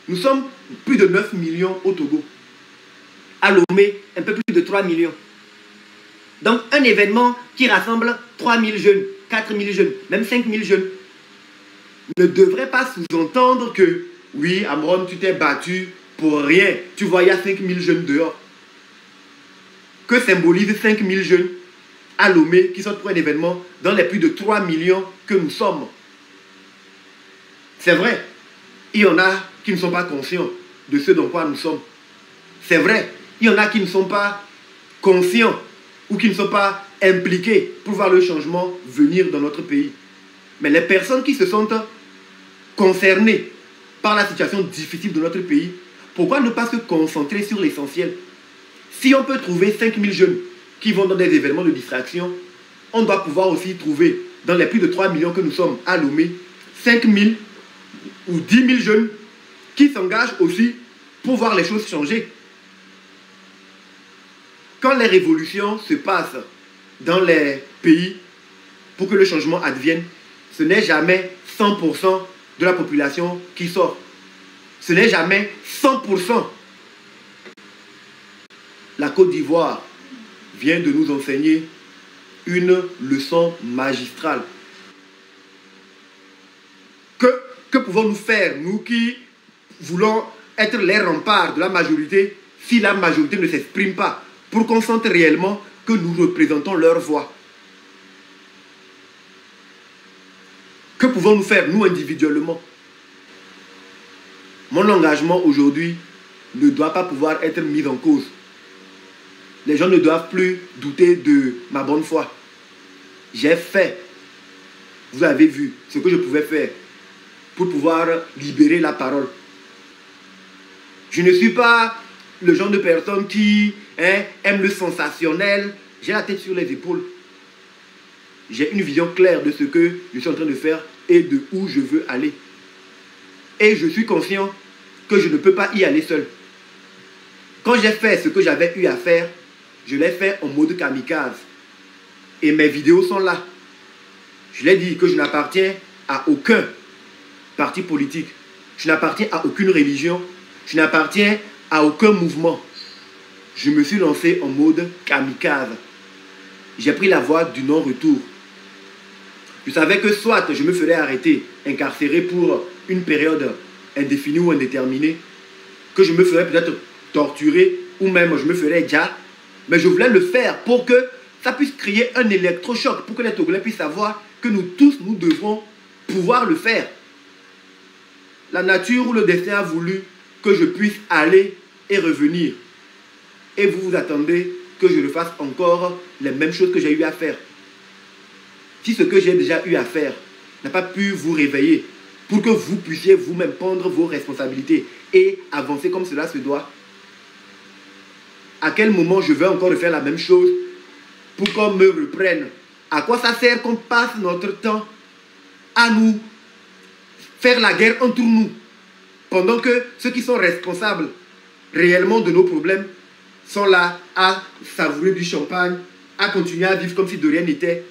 Nous sommes plus de 9 millions au Togo. À Lomé, un peu plus de 3 millions. Donc, un événement qui rassemble 3 000 jeunes, 4 000 jeunes, même 5 000 jeunes, ne devrait pas sous-entendre que, oui, Amron, tu t'es battu pour rien. Tu vois, il y a 5 000 jeunes dehors. Que symbolise 5 000 jeunes à Lomé qui sortent pour un événement dans les plus de 3 millions que nous sommes? C'est vrai, il y en a qui ne sont pas conscients de ce dans quoi nous sommes. C'est vrai, il y en a qui ne sont pas conscients ou qui ne sont pas impliqués pour voir le changement venir dans notre pays. Mais les personnes qui se sentent concernées par la situation difficile de notre pays, pourquoi ne pas se concentrer sur l'essentiel? Si on peut trouver 5 000 jeunes qui vont dans des événements de distraction, on doit pouvoir aussi trouver, dans les plus de 3 millions que nous sommes à Lomé, 5 000 ou 10 000 jeunes qui s'engagent aussi pour voir les choses changer. Quand les révolutions se passent dans les pays pour que le changement advienne, ce n'est jamais 100% de la population qui sort. Ce n'est jamais 100%. La Côte d'Ivoire vient de nous enseigner une leçon magistrale. Que pouvons-nous faire, nous qui voulons être les remparts de la majorité, si la majorité ne s'exprime pas, pour qu'on sente réellement que nous représentons leur voix? Que pouvons-nous faire, nous, individuellement? Mon engagement aujourd'hui ne doit pas pouvoir être mis en cause. Les gens ne doivent plus douter de ma bonne foi. J'ai fait, vous avez vu, ce que je pouvais faire pour pouvoir libérer la parole. Je ne suis pas le genre de personne qui aime le sensationnel. J'ai la tête sur les épaules. J'ai une vision claire de ce que je suis en train de faire et de où je veux aller. Et je suis conscient que je ne peux pas y aller seul. Quand j'ai fait ce que j'avais eu à faire, je l'ai fait en mode kamikaze. Et mes vidéos sont là. Je l'ai dit que je n'appartiens à aucun parti politique. Je n'appartiens à aucune religion. Je n'appartiens à aucun mouvement. Je me suis lancé en mode kamikaze. J'ai pris la voie du non-retour. Je savais que soit je me ferais arrêter, incarcéré pour une période indéfinie ou indéterminée, que je me ferais peut-être torturer, ou même je me ferais déjà. Mais je voulais le faire pour que ça puisse créer un électrochoc, pour que les Togolais puissent savoir que nous tous, nous devrons pouvoir le faire. La nature ou le destin a voulu que je puisse aller et revenir. Et vous vous attendez que je le fasse encore les mêmes choses que j'ai eu à faire. Si ce que j'ai déjà eu à faire n'a pas pu vous réveiller pour que vous puissiez vous-même prendre vos responsabilités et avancer comme cela se doit, à quel moment je vais encore refaire la même chose pour qu'on me reprenne? À quoi ça sert qu'on passe notre temps à nous faire la guerre entre nous pendant que ceux qui sont responsables réellement de nos problèmes sont là à savourer du champagne, à continuer à vivre comme si de rien n'était,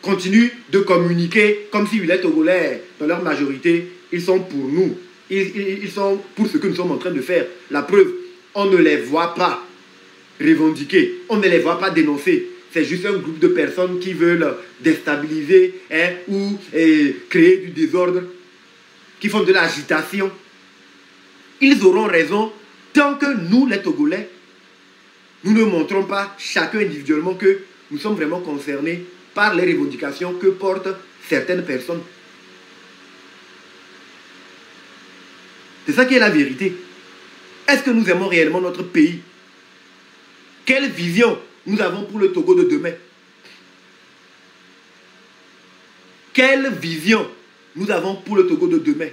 continuent de communiquer comme si les Togolais, dans leur majorité, ils sont pour nous. Ils sont pour ce que nous sommes en train de faire. La preuve, on ne les voit pas revendiquer, on ne les voit pas dénoncer. C'est juste un groupe de personnes qui veulent déstabiliser ou créer du désordre, qui font de l'agitation. Ils auront raison tant que nous, les Togolais, nous ne montrons pas chacun individuellement que nous sommes vraiment concernés par les revendications que portent certaines personnes. C'est ça qui est la vérité. Est-ce que nous aimons réellement notre pays? Quelle vision nous avons pour le Togo de demain? Quelle vision nous avons pour le Togo de demain?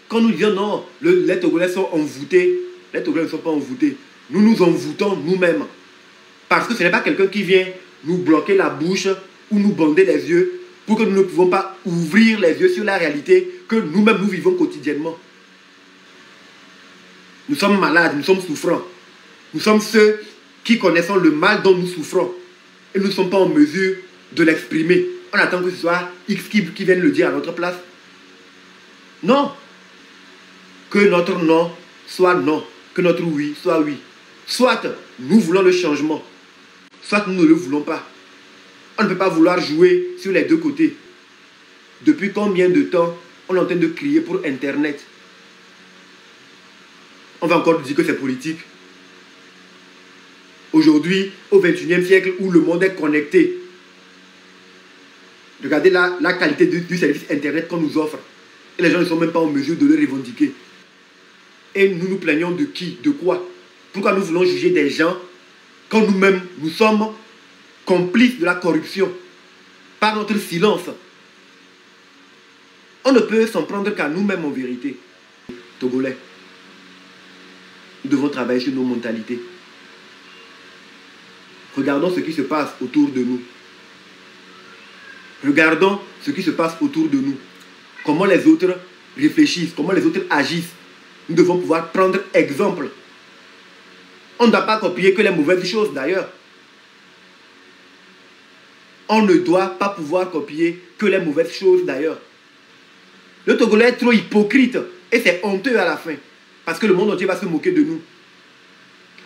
Quand nous disons non, les Togolais sont envoûtés, les Togolais ne sont pas envoûtés. Nous nous envoûtons nous-mêmes. Parce que ce n'est pas quelqu'un qui vient nous bloquer la bouche ou nous bander les yeux pour que nous ne pouvons pas ouvrir les yeux sur la réalité que nous-mêmes nous vivons quotidiennement. Nous sommes malades, nous sommes souffrants. Nous sommes ceux qui connaissons le mal dont nous souffrons. Et nous ne sommes pas en mesure de l'exprimer. On attend que ce soit X qui vienne le dire à notre place. Non. Que notre non soit non, que notre oui soit oui. Soit nous voulons le changement, soit nous ne le voulons pas. On ne peut pas vouloir jouer sur les deux côtés. Depuis combien de temps on est en train de crier pour Internet? On va encore dire que c'est politique. Aujourd'hui, au XXIe siècle, où le monde est connecté, regardez la qualité du service Internet qu'on nous offre. Et les gens ne sont même pas en mesure de le revendiquer. Et nous nous plaignons de qui? De quoi? Pourquoi nous voulons juger des gens quand nous-mêmes, nous sommes complices de la corruption par notre silence? On ne peut s'en prendre qu'à nous-mêmes en vérité. Togolais, nous devons travailler sur nos mentalités. Regardons ce qui se passe autour de nous. Regardons ce qui se passe autour de nous. Comment les autres réfléchissent, comment les autres agissent. Nous devons pouvoir prendre exemple. On ne doit pas copier que les mauvaises choses d'ailleurs. On ne doit pas pouvoir copier que les mauvaises choses d'ailleurs. Le Togolais est trop hypocrite et c'est honteux à la fin. Parce que le monde entier va se moquer de nous.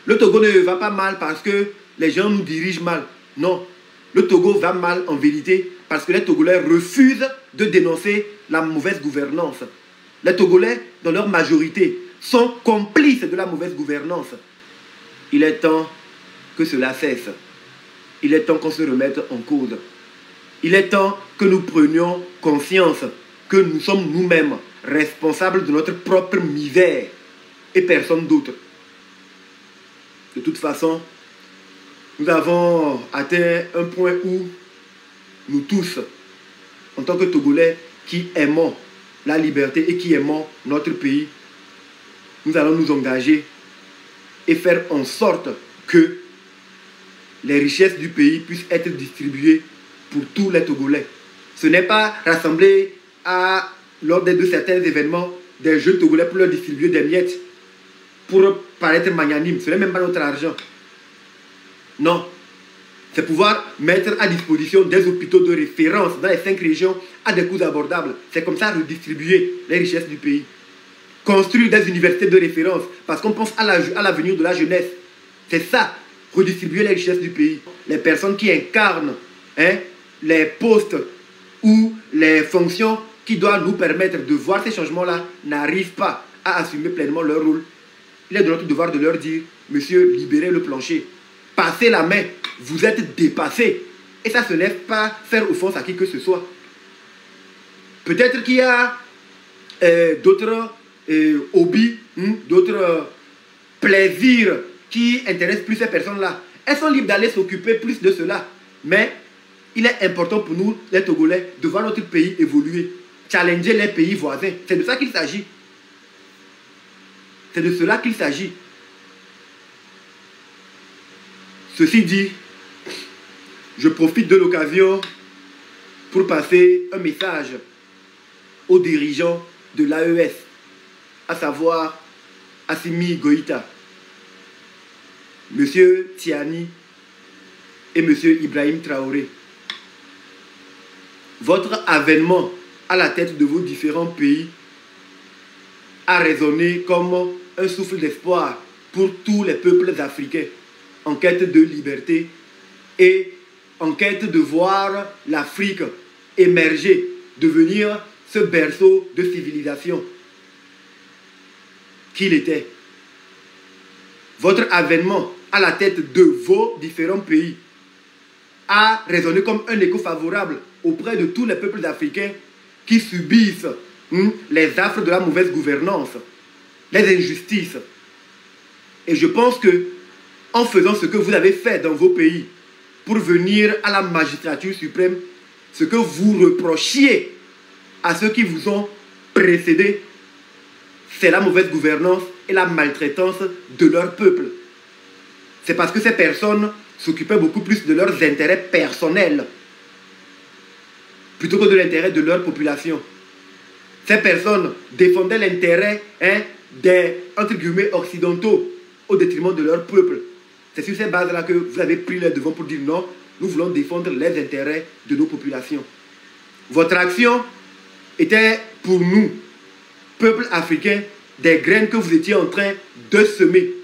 Le Togo ne va pas mal parce que les gens nous dirigent mal. Non. Le Togo va mal en vérité parce que les Togolais refusent de dénoncer la mauvaise gouvernance. Les Togolais, dans leur majorité, sont complices de la mauvaise gouvernance. Il est temps que cela cesse. Il est temps qu'on se remette en cause. Il est temps que nous prenions conscience que nous sommes nous-mêmes responsables de notre propre misère et personne d'autre. De toute façon, nous avons atteint un point où nous tous, en tant que Togolais qui aimons la liberté et qui aimons notre pays, nous allons nous engager et faire en sorte que les richesses du pays puissent être distribuées pour tous les Togolais. Ce n'est pas rassembler lors de certains événements des jeunes Togolais pour leur distribuer des miettes, pour paraître magnanime. Ce n'est même pas notre argent. Non. C'est pouvoir mettre à disposition des hôpitaux de référence dans les 5 régions à des coûts abordables. C'est comme ça redistribuer les richesses du pays. Construire des universités de référence parce qu'on pense à l'avenir de la jeunesse. C'est ça, redistribuer les richesses du pays. Les personnes qui incarnent les postes ou les fonctions qui doivent nous permettre de voir ces changements-là n'arrivent pas à assumer pleinement leur rôle. Il est de notre devoir de leur dire, monsieur, libérez le plancher. Passez la main, vous êtes dépassés. Et ça, ce n'est pas faire offense à qui que ce soit. Peut-être qu'il y a d'autres hobbies, d'autres plaisirs qui intéressent plus ces personnes-là. Elles sont libres d'aller s'occuper plus de cela. Mais il est important pour nous, les Togolais, de voir notre pays évoluer. Challenger les pays voisins. C'est de ça qu'il s'agit. C'est de cela qu'il s'agit. Ceci dit, je profite de l'occasion pour passer un message aux dirigeants de l'AES, à savoir Assimi Goïta, M. Tiani et M. Ibrahim Traoré. Votre avènement à la tête de vos différents pays a résonné comme un souffle d'espoir pour tous les peuples africains en quête de liberté et en quête de voir l'Afrique émerger, devenir ce berceau de civilisation qu'il était. Votre avènement à la tête de vos différents pays a résonné comme un écho favorable auprès de tous les peuples africains qui subissent les affres de la mauvaise gouvernance, les injustices. Et je pense que en faisant ce que vous avez fait dans vos pays pour venir à la magistrature suprême, ce que vous reprochiez à ceux qui vous ont précédés, c'est la mauvaise gouvernance et la maltraitance de leur peuple. C'est parce que ces personnes s'occupaient beaucoup plus de leurs intérêts personnels plutôt que de l'intérêt de leur population. Ces personnes défendaient l'intérêt des, entre guillemets, occidentaux au détriment de leur peuple. C'est sur ces bases-là que vous avez pris les devants pour dire non, nous voulons défendre les intérêts de nos populations. Votre action était pour nous peuple africain, des graines que vous étiez en train de semer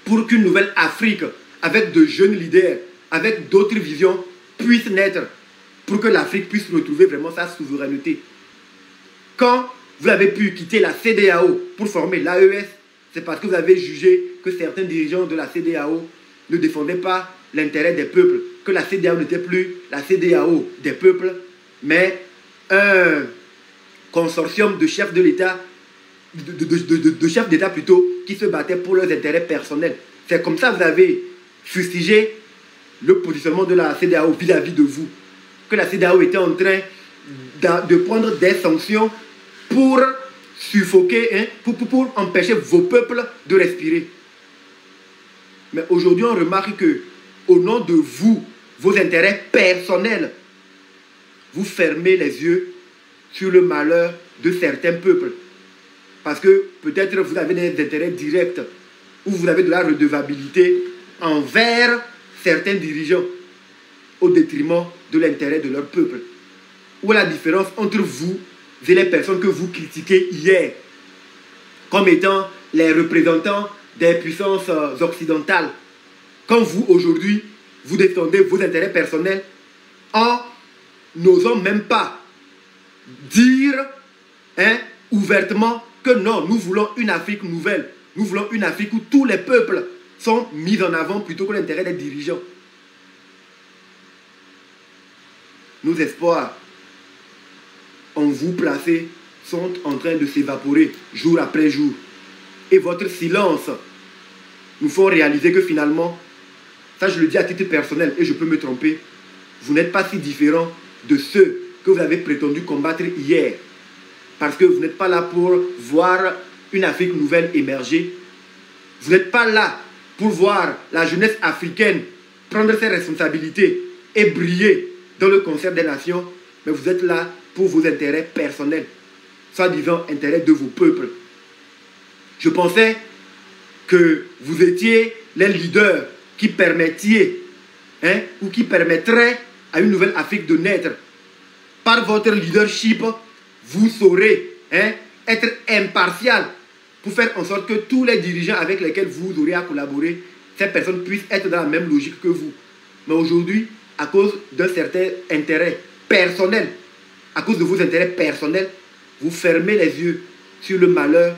pour qu'une nouvelle Afrique, avec de jeunes leaders, avec d'autres visions, puisse naître, pour que l'Afrique puisse retrouver vraiment sa souveraineté. Quand vous avez pu quitter la CEDEAO pour former l'AES, c'est parce que vous avez jugé que certains dirigeants de la CEDEAO ne défendaient pas l'intérêt des peuples, que la CEDEAO n'était plus la CEDEAO des peuples, mais un consortium de chefs de l'État, de chefs d'État plutôt, qui se battaient pour leurs intérêts personnels. C'est comme ça que vous avez fustigé le positionnement de la CEDEAO vis-à-vis de vous, que la CEDEAO était en train de prendre des sanctions pour suffoquer, pour empêcher vos peuples de respirer. Mais aujourd'hui, on remarque que, au nom de vous, vos intérêts personnels, vous fermez les yeux sur le malheur de certains peuples. Parce que peut-être vous avez des intérêts directs ou vous avez de la redevabilité envers certains dirigeants au détriment de l'intérêt de leur peuple. Où est la différence entre vous et les personnes que vous critiquez hier comme étant les représentants des puissances occidentales, quand vous, aujourd'hui, vous défendez vos intérêts personnels en n'osant même pas dire ouvertement que non, nous voulons une Afrique nouvelle. Nous voulons une Afrique où tous les peuples sont mis en avant plutôt que l'intérêt des dirigeants. Nos espoirs en vous placés sont en train de s'évaporer jour après jour. Et votre silence nous font réaliser que finalement, ça je le dis à titre personnel et je peux me tromper, vous n'êtes pas si différent de ceux que vous avez prétendu combattre hier. Parce que vous n'êtes pas là pour voir une Afrique nouvelle émerger. Vous n'êtes pas là pour voir la jeunesse africaine prendre ses responsabilités et briller dans le concert des nations. Mais vous êtes là pour vos intérêts personnels, soi-disant intérêts de vos peuples. Je pensais que vous étiez les leaders qui permettiez ou qui permettraient à une nouvelle Afrique de naître. Par votre leadership, vous saurez être impartial pour faire en sorte que tous les dirigeants avec lesquels vous aurez à collaborer, ces personnes puissent être dans la même logique que vous. Mais aujourd'hui, à cause d'un certain intérêt personnel, à cause de vos intérêts personnels, vous fermez les yeux sur le malheur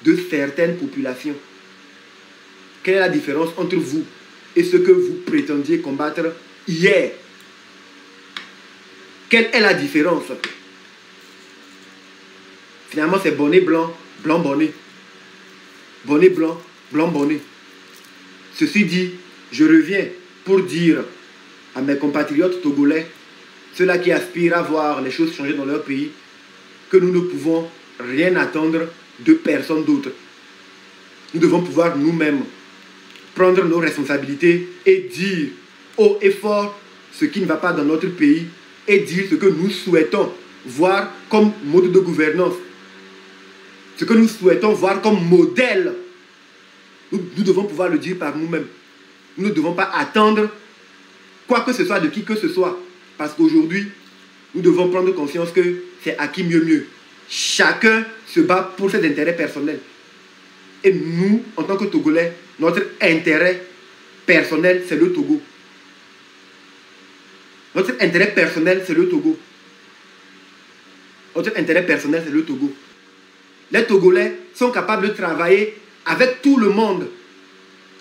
de certaines populations. Quelle est la différence entre vous et ce que vous prétendiez combattre hier? Quelle est la différence? Finalement, c'est bonnet blanc, blanc bonnet. Bonnet blanc, blanc bonnet. Ceci dit, je reviens pour dire à mes compatriotes togolais, ceux-là qui aspirent à voir les choses changer dans leur pays, que nous ne pouvons rien attendre de personne d'autre. Nous devons pouvoir nous-mêmes prendre nos responsabilités et dire haut et fort ce qui ne va pas dans notre pays et dire ce que nous souhaitons voir comme mode de gouvernance, ce que nous souhaitons voir comme modèle. Nous devons pouvoir le dire par nous-mêmes. Nous ne devons pas attendre quoi que ce soit de qui que ce soit. Parce qu'aujourd'hui, nous devons prendre conscience que c'est à qui mieux. Chacun se bat pour ses intérêts personnels. Et nous, en tant que Togolais, notre intérêt personnel, c'est le Togo. Notre intérêt personnel, c'est le Togo. Notre intérêt personnel, c'est le Togo. Les Togolais sont capables de travailler avec tout le monde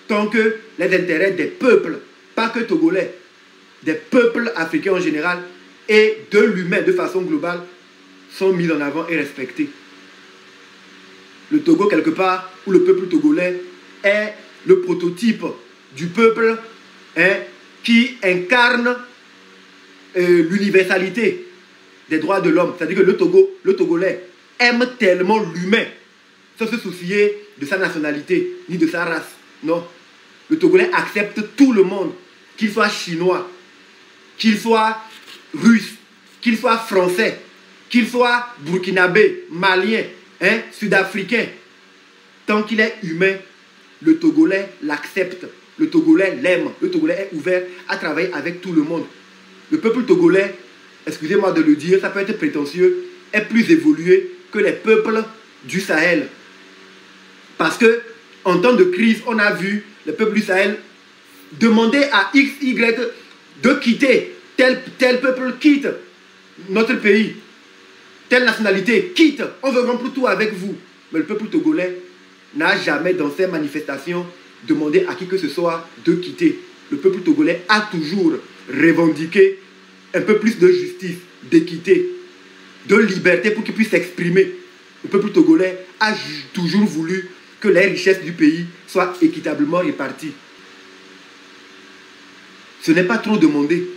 tant que les intérêts des peuples, pas que Togolais, des peuples africains en général et de l'humain de façon globale sont mis en avant et respectés. Le Togo, quelque part, où le peuple togolais est le prototype du peuple qui incarne l'universalité des droits de l'homme. C'est-à-dire que le Togolais aime tellement l'humain sans se soucier de sa nationalité ni de sa race. Non. Le Togolais accepte tout le monde, qu'il soit chinois, qu'il soit russe, qu'il soit français, qu'il soit burkinabé, malien, sud-africain. Tant qu'il est humain, le Togolais l'accepte. Le Togolais l'aime. Le Togolais est ouvert à travailler avec tout le monde. Le peuple togolais, excusez-moi de le dire, ça peut être prétentieux, est plus évolué que les peuples du Sahel. Parce que en temps de crise, on a vu les peuples du Sahel demander à X, Y de quitter. Tel peuple quitte notre pays. Telle nationalité quitte. On veut rompre tout avec vous. Mais le peuple togolais n'a jamais dans ces manifestations demandé à qui que ce soit de quitter. Le peuple togolais a toujours revendiqué un peu plus de justice, d'équité, de liberté pour qu'il puisse s'exprimer. Le peuple togolais a toujours voulu que les richesses du pays soient équitablement réparties. Ce n'est pas trop demandé.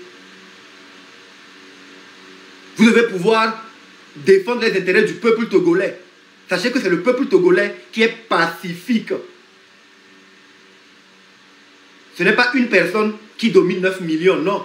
Vous devez pouvoir défendre les intérêts du peuple togolais. Sachez que c'est le peuple togolais qui est pacifique. Ce n'est pas une personne qui domine 9 millions, non.